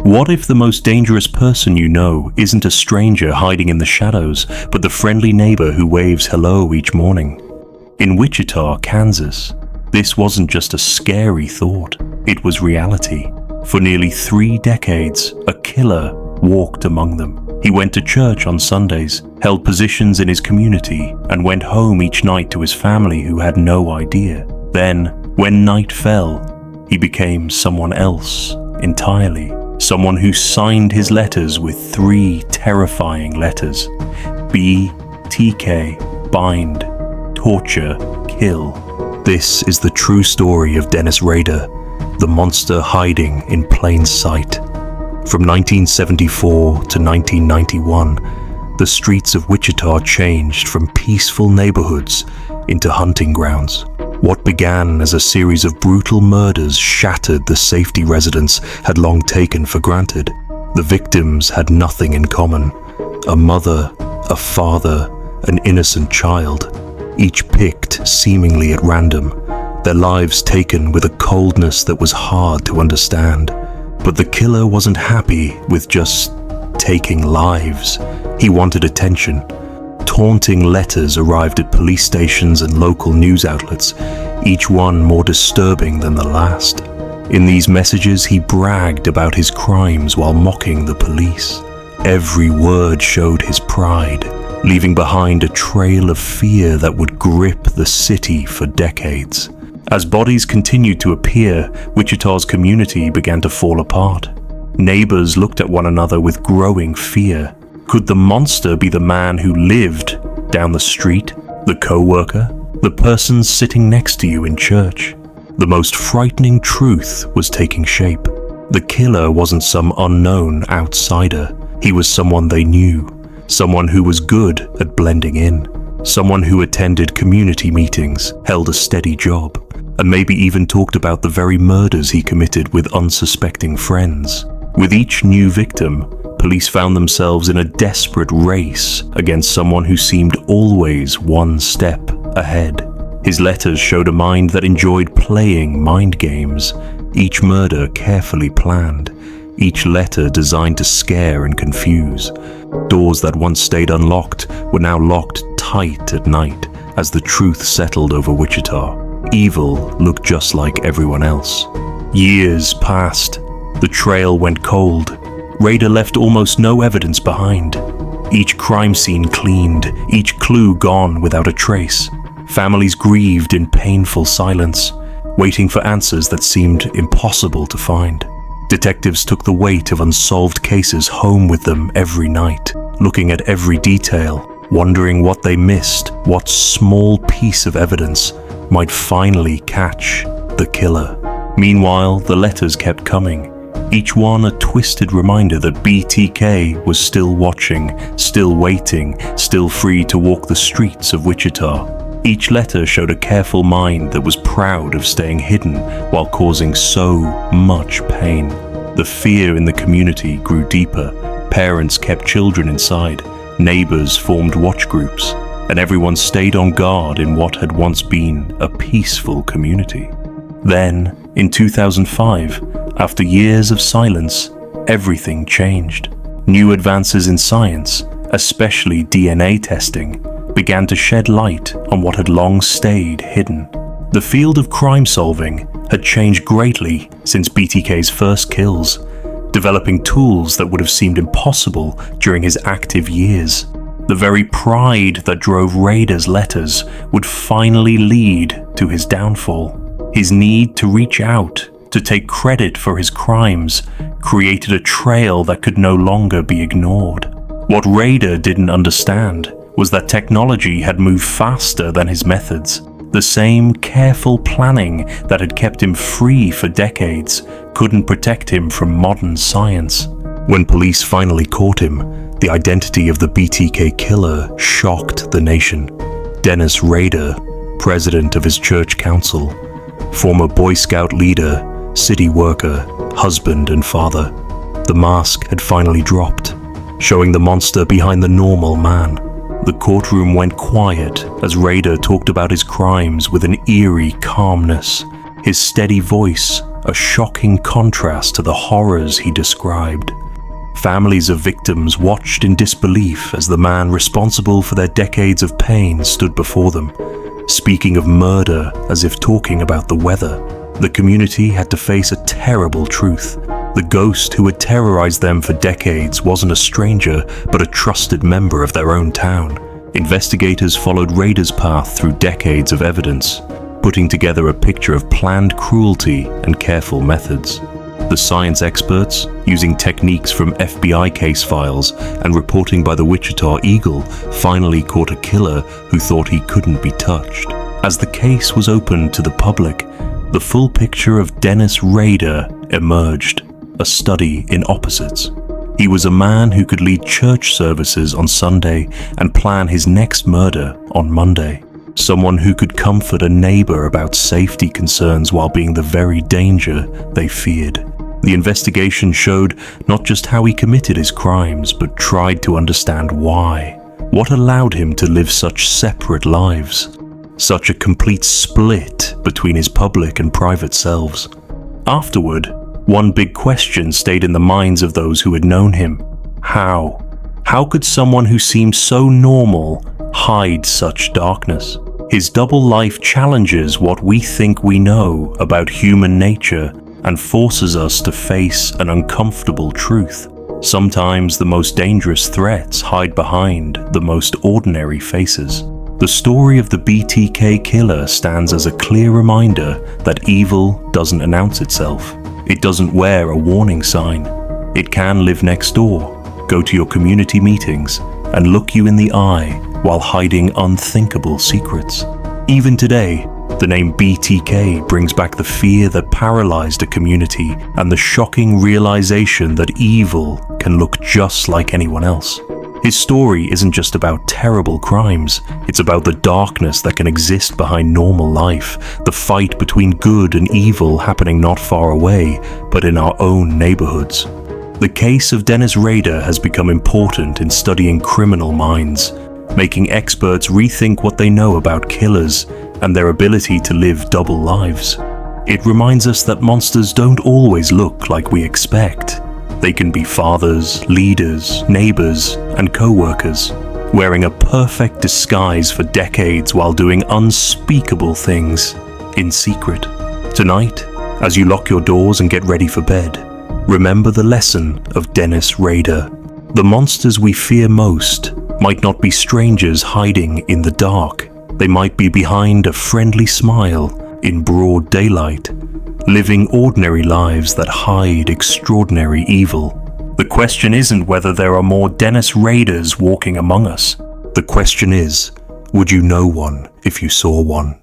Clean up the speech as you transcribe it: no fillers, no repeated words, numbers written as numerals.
What if the most dangerous person you know isn't a stranger hiding in the shadows, but the friendly neighbor who waves hello each morning? In Wichita, Kansas, this wasn't just a scary thought, it was reality. For nearly 3 decades, a killer walked among them. He went to church on Sundays, held positions in his community, and went home each night to his family who had no idea. Then, when night fell, he became someone else entirely. Someone who signed his letters with 3 terrifying letters: BTK, bind, torture, kill. This is the true story of Dennis Rader, the monster hiding in plain sight. From 1974 to 1991, the streets of Wichita changed from peaceful neighborhoods into hunting grounds. What began as a series of brutal murders shattered the safety residents had long taken for granted. The victims had nothing in common: a mother, a father, an innocent child, each picked seemingly at random, their lives taken with a coldness that was hard to understand. But the killer wasn't happy with just taking lives. He wanted attention. Taunting letters arrived at police stations and local news outlets, each one more disturbing than the last. In these messages, he bragged about his crimes while mocking the police. Every word showed his pride, leaving behind a trail of fear that would grip the city for decades. As bodies continued to appear, Wichita's community began to fall apart. Neighbors looked at one another with growing fear. Could the monster be the man who lived down the street, the co-worker, the person sitting next to you in church? The most frightening truth was taking shape. The killer wasn't some unknown outsider. He was someone they knew, someone who was good at blending in, someone who attended community meetings, held a steady job, and maybe even talked about the very murders he committed with unsuspecting friends. With each new victim, police found themselves in a desperate race against someone who seemed always one step ahead. His letters showed a mind that enjoyed playing mind games, each murder carefully planned, each letter designed to scare and confuse. Doors that once stayed unlocked were now locked tight at night as the truth settled over Wichita. Evil looked just like everyone else. Years passed. The trail went cold. Rader left almost no evidence behind. Each crime scene cleaned, each clue gone without a trace. Families grieved in painful silence, waiting for answers that seemed impossible to find. Detectives took the weight of unsolved cases home with them every night, looking at every detail, wondering what they missed, what small piece of evidence might finally catch the killer. Meanwhile, the letters kept coming, each one a twisted reminder that BTK was still watching, still waiting, still free to walk the streets of Wichita. Each letter showed a careful mind that was proud of staying hidden while causing so much pain. The fear in the community grew deeper. Parents kept children inside, neighbors formed watch groups, and everyone stayed on guard in what had once been a peaceful community. Then, in 2005, after years of silence, everything changed. New advances in science, especially DNA testing, began to shed light on what had long stayed hidden. The field of crime solving had changed greatly since BTK's first kills, developing tools that would have seemed impossible during his active years. The very pride that drove Rader's letters would finally lead to his downfall. His need to reach out, to take credit for his crimes, created a trail that could no longer be ignored. What Rader didn't understand was that technology had moved faster than his methods. The same careful planning that had kept him free for decades couldn't protect him from modern science. When police finally caught him, the identity of the BTK killer shocked the nation. Dennis Rader, president of his church council, former Boy Scout leader, city worker, husband and father. The mask had finally dropped, showing the monster behind the normal man. The courtroom went quiet as Rader talked about his crimes with an eerie calmness. His steady voice a shocking contrast to the horrors he described. Families of victims watched in disbelief as the man responsible for their decades of pain stood before them, speaking of murder as if talking about the weather. The community had to face a terrible truth. The ghost who had terrorized them for decades wasn't a stranger, but a trusted member of their own town. Investigators followed Rader's path through decades of evidence, putting together a picture of planned cruelty and careful methods. The science experts, using techniques from FBI case files and reporting by the Wichita Eagle, finally caught a killer who thought he couldn't be touched. As the case was opened to the public, the full picture of Dennis Rader emerged, a study in opposites. He was a man who could lead church services on Sunday and plan his next murder on Monday. Someone who could comfort a neighbor about safety concerns while being the very danger they feared. The investigation showed not just how he committed his crimes, but tried to understand why. What allowed him to live such separate lives? Such a complete split between his public and private selves. Afterward, one big question stayed in the minds of those who had known him. How? How could someone who seemed so normal hide such darkness? His double life challenges what we think we know about human nature and forces us to face an uncomfortable truth. Sometimes the most dangerous threats hide behind the most ordinary faces. The story of the BTK killer stands as a clear reminder that evil doesn't announce itself. It doesn't wear a warning sign. It can live next door, go to your community meetings, and look you in the eye while hiding unthinkable secrets. Even today, the name BTK brings back the fear that paralyzed a community and the shocking realization that evil can look just like anyone else. His story isn't just about terrible crimes, it's about the darkness that can exist behind normal life, the fight between good and evil happening not far away, but in our own neighborhoods. The case of Dennis Rader has become important in studying criminal minds, making experts rethink what they know about killers and their ability to live double lives. It reminds us that monsters don't always look like we expect. They can be fathers, leaders, neighbors, and co-workers, wearing a perfect disguise for decades while doing unspeakable things in secret. Tonight, as you lock your doors and get ready for bed, remember the lesson of Dennis Rader. The monsters we fear most might not be strangers hiding in the dark. They might be behind a friendly smile in broad daylight, living ordinary lives that hide extraordinary evil. The question isn't whether there are more Dennis Raders walking among us. The question is, would you know one if you saw one?